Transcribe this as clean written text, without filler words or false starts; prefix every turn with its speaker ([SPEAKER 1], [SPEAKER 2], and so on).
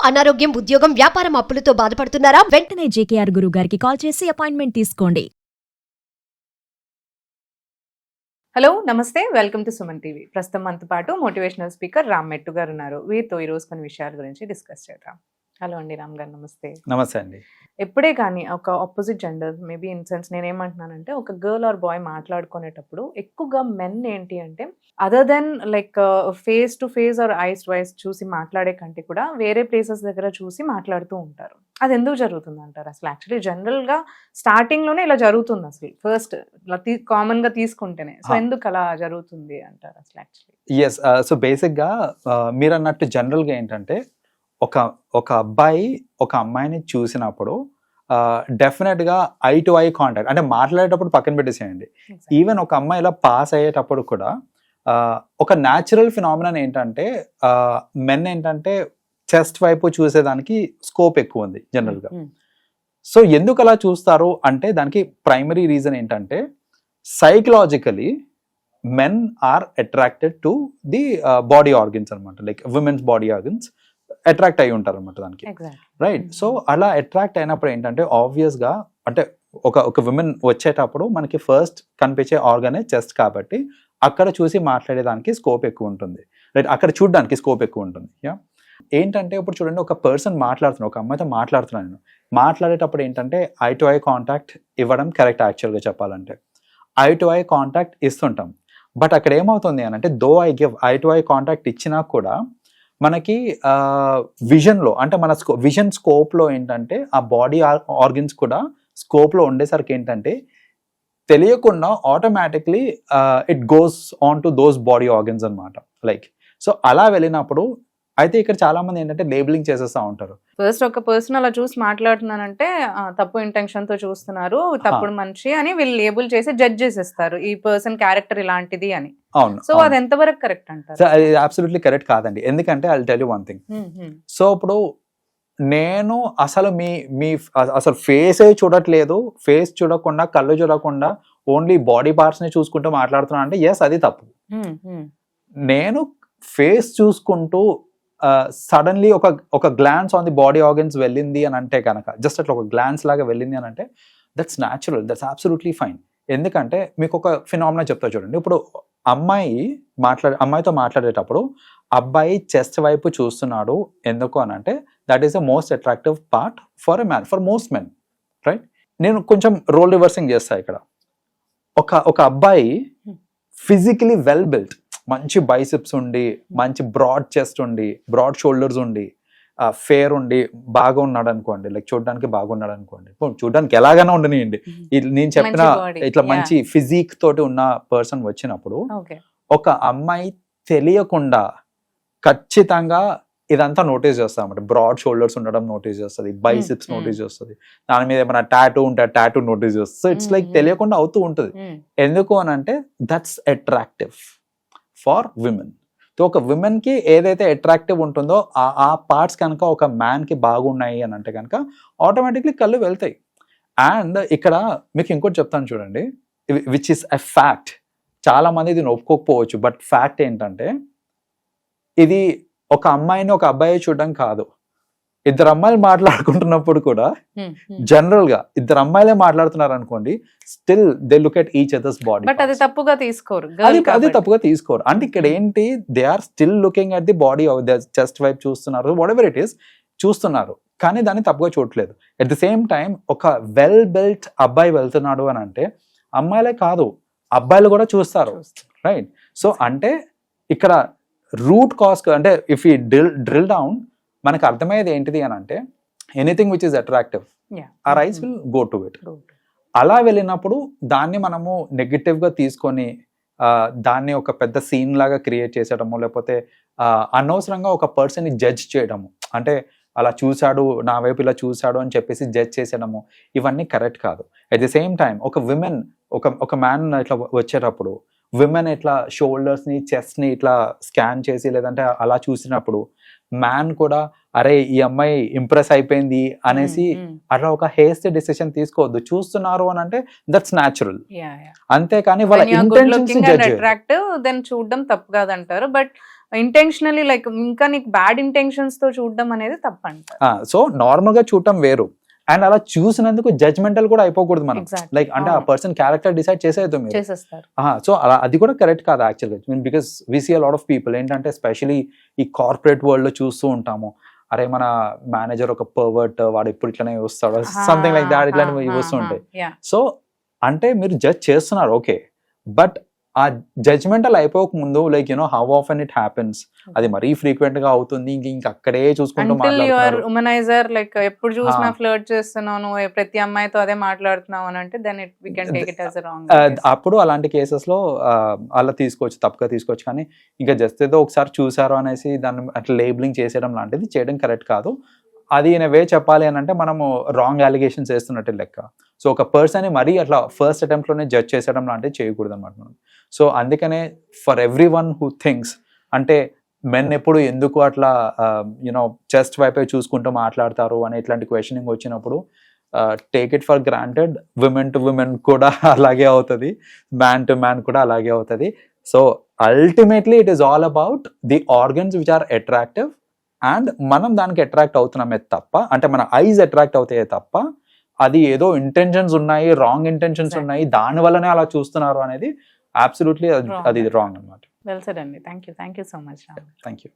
[SPEAKER 1] అనారోగ్యం, ఉద్యోగం, వ్యాపారం అప్పులతో బాధపడుతున్నారా?
[SPEAKER 2] వెంటనే జేకేఆర్ గురువు గారికి కాల్ చేసి అపాయింట్మెంట్ తీసుకోండి.
[SPEAKER 3] హలో నమస్తే, వెల్కమ్ టు సుమన్ టీవీ. ప్రస్తుతం మనతో పాటు మోటివేషనల్ స్పీకర్ రామ్ మెట్టు గారు ఉన్నారు. వీరితో ఈరోజు కొన్ని విషయాల గురించి డిస్కస్ చేద్దాం. హలో అండి రామ్ గారు, నమస్తే.
[SPEAKER 4] నమస్తే అండి.
[SPEAKER 3] ఎప్పుడే కానీ ఒక opposite gender, maybe in sense నేనేమంటున్నానంటే, ఒక గర్ల్ ఆర్ బాయ్ మాట్లాడుకునేటప్పుడు ఎక్కువగా మెన్ ఏంటి అంటే, other than like face to face or eyes to eyes చూసి మాట్లాడే కంటే కూడా వేరే ప్లేసెస్ దగ్గర చూసి మాట్లాడుతూ ఉంటారు. అది ఎందుకు జరుగుతుంది అంటారు అసలు? యాక్చువల్లీ జనరల్గా స్టార్టింగ్లోనే ఇలా జరుగుతుంది అసలు, ఫస్ట్ ఇలా కామన్గా తీసుకుంటేనే. సో ఎందుకు అలా జరుగుతుంది అంటారు అసలు యాక్చువల్లీ?
[SPEAKER 4] ఎస్, సో బేసిక్గా మీరు అన్నట్టు జనరల్గా ఏంటంటే, ఒక అబ్బాయి ఒక అమ్మాయిని చూసినప్పుడు డెఫినెట్గా ఐ టు ఐ కాంటాక్ట్, అంటే మాట్లాడేటప్పుడు పక్కన పెట్టేసేయండి, ఈవెన్ ఒక అమ్మాయి ఇలా పాస్ అయ్యేటప్పుడు కూడా ఒక న్యాచురల్ ఫినామినన్ ఏంటంటే, మెన్ ఏంటంటే చెస్ట్ వైపు చూసేదానికి స్కోప్ ఎక్కువ ఉంది జనరల్గా. సో ఎందుకు అలా చూస్తారు అంటే, దానికి ప్రైమరీ రీజన్ ఏంటంటే, psychologically men are attracted to the body organs అనమాట, like women's body organs attract అయి ఉంటారు అనమాట దానికి, రైట్? సో అలా అట్రాక్ట్ అయినప్పుడు ఏంటంటే, ఆబ్వియస్గా అంటే ఒక విమెన్ వచ్చేటప్పుడు మనకి ఫస్ట్ కనిపించే ఆర్గనే చెస్ట్ కాబట్టి అక్కడ చూసి మాట్లాడేదానికి స్కోప్ ఎక్కువ ఉంటుంది, రైట్? అక్కడ చూడడానికి స్కోప్ ఎక్కువ ఉంటుంది. యా, ఏంటంటే ఇప్పుడు చూడండి, ఒక పర్సన్ మాట్లాడుతున్నాను, ఒక అమ్మాయితో మాట్లాడుతున్నాను నేను, మాట్లాడేటప్పుడు ఏంటంటే ఐ టు ఐ కాంటాక్ట్ ఇవ్వడం కరెక్ట్. యాక్చువల్గా చెప్పాలంటే ఐ టు ఐ కాంటాక్ట్ ఇస్తుంటాం, బట్ అక్కడ ఏమవుతుంది అని అంటే, though I give eye to eye contact ఇచ్చినా కూడా మనకి విజన్లో, అంటే మన విజన్ స్కోప్లో ఏంటంటే ఆ బాడీ ఆర్గన్స్ కూడా స్కోప్లో ఉండేసరికి ఏంటంటే తెలియకుండా automatically it goes on to those body organs అనమాట, లైక్. సో అలా వెళ్ళినప్పుడు అయితే ఇక్కడ చాలా మంది ఏంటంటే లేబులింగ్ చేసేస్తూ ఉంటారు.
[SPEAKER 3] ఫస్ట్ ఒక పర్సన్ అలా చూసి మాట్లాడుతున్నానంటే తప్పు ఇంటెన్షన్ తో చూస్తున్నారు, తప్పుడు మనిషి అని వీళ్ళు లేబుల్ చేసి జడ్జ్ చేసేస్తారు, ఈ పర్సన్ క్యారెక్టర్ ఇలాంటిది అని.
[SPEAKER 4] అవును.
[SPEAKER 3] సో అది ఎంతవరకు కరెక్ట్ అంటారు?
[SPEAKER 4] అది అబ్సల్యూట్లీ కరెక్ట్ కాదండి. ఎందుకంటే I will tell you one thing. So ఇప్పుడు నేను అసలు అసలు ఫేసే చూడట్లేదు, ఫేస్ చూడకుండా, కళ్ళు చూడకుండా ఓన్లీ బాడీ పార్ట్స్ ని చూసుకుంటూ మాట్లాడుతున్నా అంటే ఎస్, అది తప్పు. నేను ఫేస్ చూసుకుంటూ సడన్లీ ఒక glance on the body organs వెళ్ళింది అని అంటే కనుక, జస్ట్ అట్లా ఒక గ్లాన్స్ లాగా వెళ్ళింది అని అంటే that's natural, that's absolutely fine. ఎందుకంటే మీకు ఒక ఫినామినా చెప్తా చూడండి. ఇప్పుడు అమ్మాయితో మాట్లాడేటప్పుడు అబ్బాయి చెస్ట్ వైపు చూస్తున్నాడు ఎందుకు అని అంటే, that is the most attractive part for a man, for most men, right? నేను కొంచెం రోల్ రివర్సింగ్ చేస్తా ఇక్కడ. ఒక అబ్బాయి ఫిజికలీ వెల్ బిల్ట్, మంచి బైసిప్స్ ఉండి, మంచి బ్రాడ్ చెస్ట్ ఉండి, బ్రాడ్ షోల్డర్స్ ఉండి, ఫేర్ ఉండి బాగా ఉన్నాడు అనుకోండి, లైక్ చూడడానికి బాగున్నాడు అనుకోండి, చూడడానికి ఎలాగైనా ఉండనియండి, నేను చెప్పిన ఇట్లా మంచి ఫిజిక్ తోటి ఉన్న పర్సన్ వచ్చినప్పుడు ఒక అమ్మాయి తెలియకుండా ఖచ్చితంగా ఇదంతా నోటీస్ చేస్తాం అన్నమాట. బ్రాడ్ షోల్డర్స్ ఉండడం నోటీస్ చేస్తుంది, బైసిప్స్ నోటీస్ చేస్తుంది, దాని మీద ఏమైనా టాటూ ఉంటే టాటూ నోటీస్ చేస్తుంది. సో ఇట్స్ లైక్ తెలియకుండా అవుతూ ఉంటుంది. ఎందుకు అని అంటే that's attractive far women. So ఒక విమెన్ కి ఏదైతే అట్రాక్టివ్ ఉంటుందో ఆ పార్ట్స్ కనుక ఒక మ్యాన్ కి బాగున్నాయి అని అంటే కనుక ఆటోమేటిక్లీ కళ్ళు వెళ్తాయి. అండ్ ఇక్కడ మీకు ఇంకోటి చెప్తాను చూడండి, విచ్ ఇస్ ఎ ఫ్యాక్ట్. చాలా మంది దీన్ని ఒప్పుకోకపోవచ్చు, బట్ ఫ్యాక్ట్ ఏంటంటే, ఇది ఒక అమ్మాయిని ఒక అబ్బాయి చూడడం కాదు, ఇద్దరు అమ్మాయిలు మాట్లాడుకుంటున్నప్పుడు కూడా జనరల్ గా ఇద్దరు అమ్మాయిలే మాట్లాడుతున్నారు అనుకోండి, still they look at each other's body.
[SPEAKER 3] But అది తప్పుగా తీసుకోరు,
[SPEAKER 4] అది తప్పుగా తీసుకోరు. అంటే ఇక్కడ ఏంటి, they are still looking at the body of the chest వైపు చూస్తున్నారు, వాట్ ఎవర్ ఇట్ ఈస్ చూస్తున్నారు, కానీ దాన్ని తప్పుగా చూడట్లేదు. ఎట్ ది సేమ్ టైం ఒక వెల్ బిల్ట్ అబ్బాయి వెళ్తున్నాడు అని అంటే అమ్మాయిలే కాదు అబ్బాయిలు కూడా చూస్తారు, రైట్? సో అంటే ఇక్కడ రూట్ కాజ్, అంటే ఇఫ్ యూ డ్రిల్ డౌన్ మనకు అర్థమయ్యేది ఏంటిది అని అంటే, anything which is attractive our eyes will go to it. అలా వెళ్ళినప్పుడు దాన్ని మనము నెగటివ్గా తీసుకొని దాన్ని ఒక పెద్ద సీన్ లాగా క్రియేట్ చేసేయడము, లేకపోతే అనవసరంగా ఒక పర్సన్ని జడ్జ్ చేయడము, అంటే అలా చూశాడు, నా వైపు ఇలా చూశాడు అని చెప్పేసి జడ్జ్ చేసేయడము, ఇవన్నీ కరెక్ట్ కాదు. అట్ ది సేమ్ టైం ఒక విమెన్ ఒక మ్యాన్ ఇట్లా వచ్చేటప్పుడు విమెన్ ఇట్లా షోల్డర్స్ని, చెస్ట్ని ఇట్లా స్కాన్ చేసి లేదంటే అలా చూసినప్పుడు మ్యాన్ కూడా అరే ఈ అమ్మాయి ఇంప్రెస్ అయిపోయింది అనేసి అట్లా ఒక హేస్టీ డిసిషన్ తీసుకోవద్దు. చూస్తున్నారు అని అంటే దట్స్ న్యాచురల్, అంతేకాని వాళ్ళ ఇంటెన్షన్స్
[SPEAKER 3] అట్రాక్టివ్ దెన్ చూడడం తప్పు కాదంటారు. బట్ ఇంటెన్షనలీ లైక్ ఇంకా నీకు బ్యాడ్ ఇంటెన్షన్స్ తో చూడడం అనేది తప్పంట.
[SPEAKER 4] సో నార్మల్ గా చూడటం వేరు, అండ్ అలా చూసినందుకు జడ్జ్మెంటల్ కూడా అయిపోకూడదు మనం.
[SPEAKER 3] Exactly.
[SPEAKER 4] లైక్ అంటే ఆ పర్సన్ క్యారెక్టర్ డిసైడ్ చేసేద్దాం మీరు.
[SPEAKER 3] చేసేస్తారు.
[SPEAKER 4] సో అలా అది కూడా కరెక్ట్ కాదు యాక్చువల్గా, because we see a lot of people ఏంటంటే ఎస్పెషలీ ఈ కార్పొరేట్ వరల్డ్ లో చూస్తూ ఉంటాము, అరే మన మేనేజర్ ఒక పర్వర్ట్, వాడు ఎప్పుడు ఇట్లానే వస్తాడు, సంథింగ్ లైక్ దాట్, ఇట్లాంటివి వస్తుంటాయి. సో అంటే మీరు జడ్జ్ చేస్తున్నారు ఓకే, బట్ ఆ జడ్జ్మెంటల్ అయిపోక ముందు like you know how often it happens, అది మరీ ఫ్రీక్వెంట్ గా అవుతుంది, ఇంక అక్కడే చూసుకుంటూ మాట్లాడుతున్నారు.
[SPEAKER 3] ఉమనైజర్ లైక్ ఎప్పుడు చూసినా ఫ్లర్ట్ చేస్తున్నావు నువ్వు, ప్రతి అమ్మాయితో అదే మాట్లాడుతున్నావు అని అంటే then it we can take it as a wrong.
[SPEAKER 4] అప్పుడు అలాంటి కేసెస్ లో అలా తీసుకోవచ్చు, తప్పుగా తీసుకోవచ్చు. కానీ ఇంకా జస్ట్ ఏదో ఒకసారి చూసారు అనేసి దాన్ని అట్లా లేబులింగ్ చేసేయడం లాంటిది చేయడం కరెక్ట్ కాదు. అది ఇన్ వే చెప్పాలి అని అంటే మనము రాంగ్ అలిగేషన్స్ వేస్తున్నట్టు లెక్క. సో ఒక పర్సన్ మరీ అట్లా ఫస్ట్ అటెంప్ట్ లోనే జడ్జ్ చేసేయడం లాంటివి చేయకూడదు అనమాట మనం. సో అందుకనే for every one who thinks అంటే మెన్ ఎప్పుడు ఎందుకు అట్లా యూనో చెస్ట్ వైపే చూసుకుంటూ మాట్లాడతారు అనే ఇట్లాంటి క్వశ్చనింగ్ వచ్చినప్పుడు take it for granted, women to women కూడా అలాగే అవుతుంది, మ్యాన్ టు మ్యాన్ కూడా అలాగే అవుతుంది. So ultimately it is all about the organs which are attractive, and మనం దానికి అట్రాక్ట్ అవుతున్నామే తప్ప, అంటే మన ఐజ్ అట్రాక్ట్ అవుతాయే తప్ప అది ఏదో ఇంటెన్షన్స్ ఉన్నాయి, రాంగ్ ఇంటెన్షన్స్ ఉన్నాయి, దాని వల్లనే అలా చూస్తున్నారు అనేది అబ్సల్యూట్లీ అది రాంగ్ అనమాట.
[SPEAKER 3] వెల్ సెడ్ అండి. Thank you so much.
[SPEAKER 4] Thank you.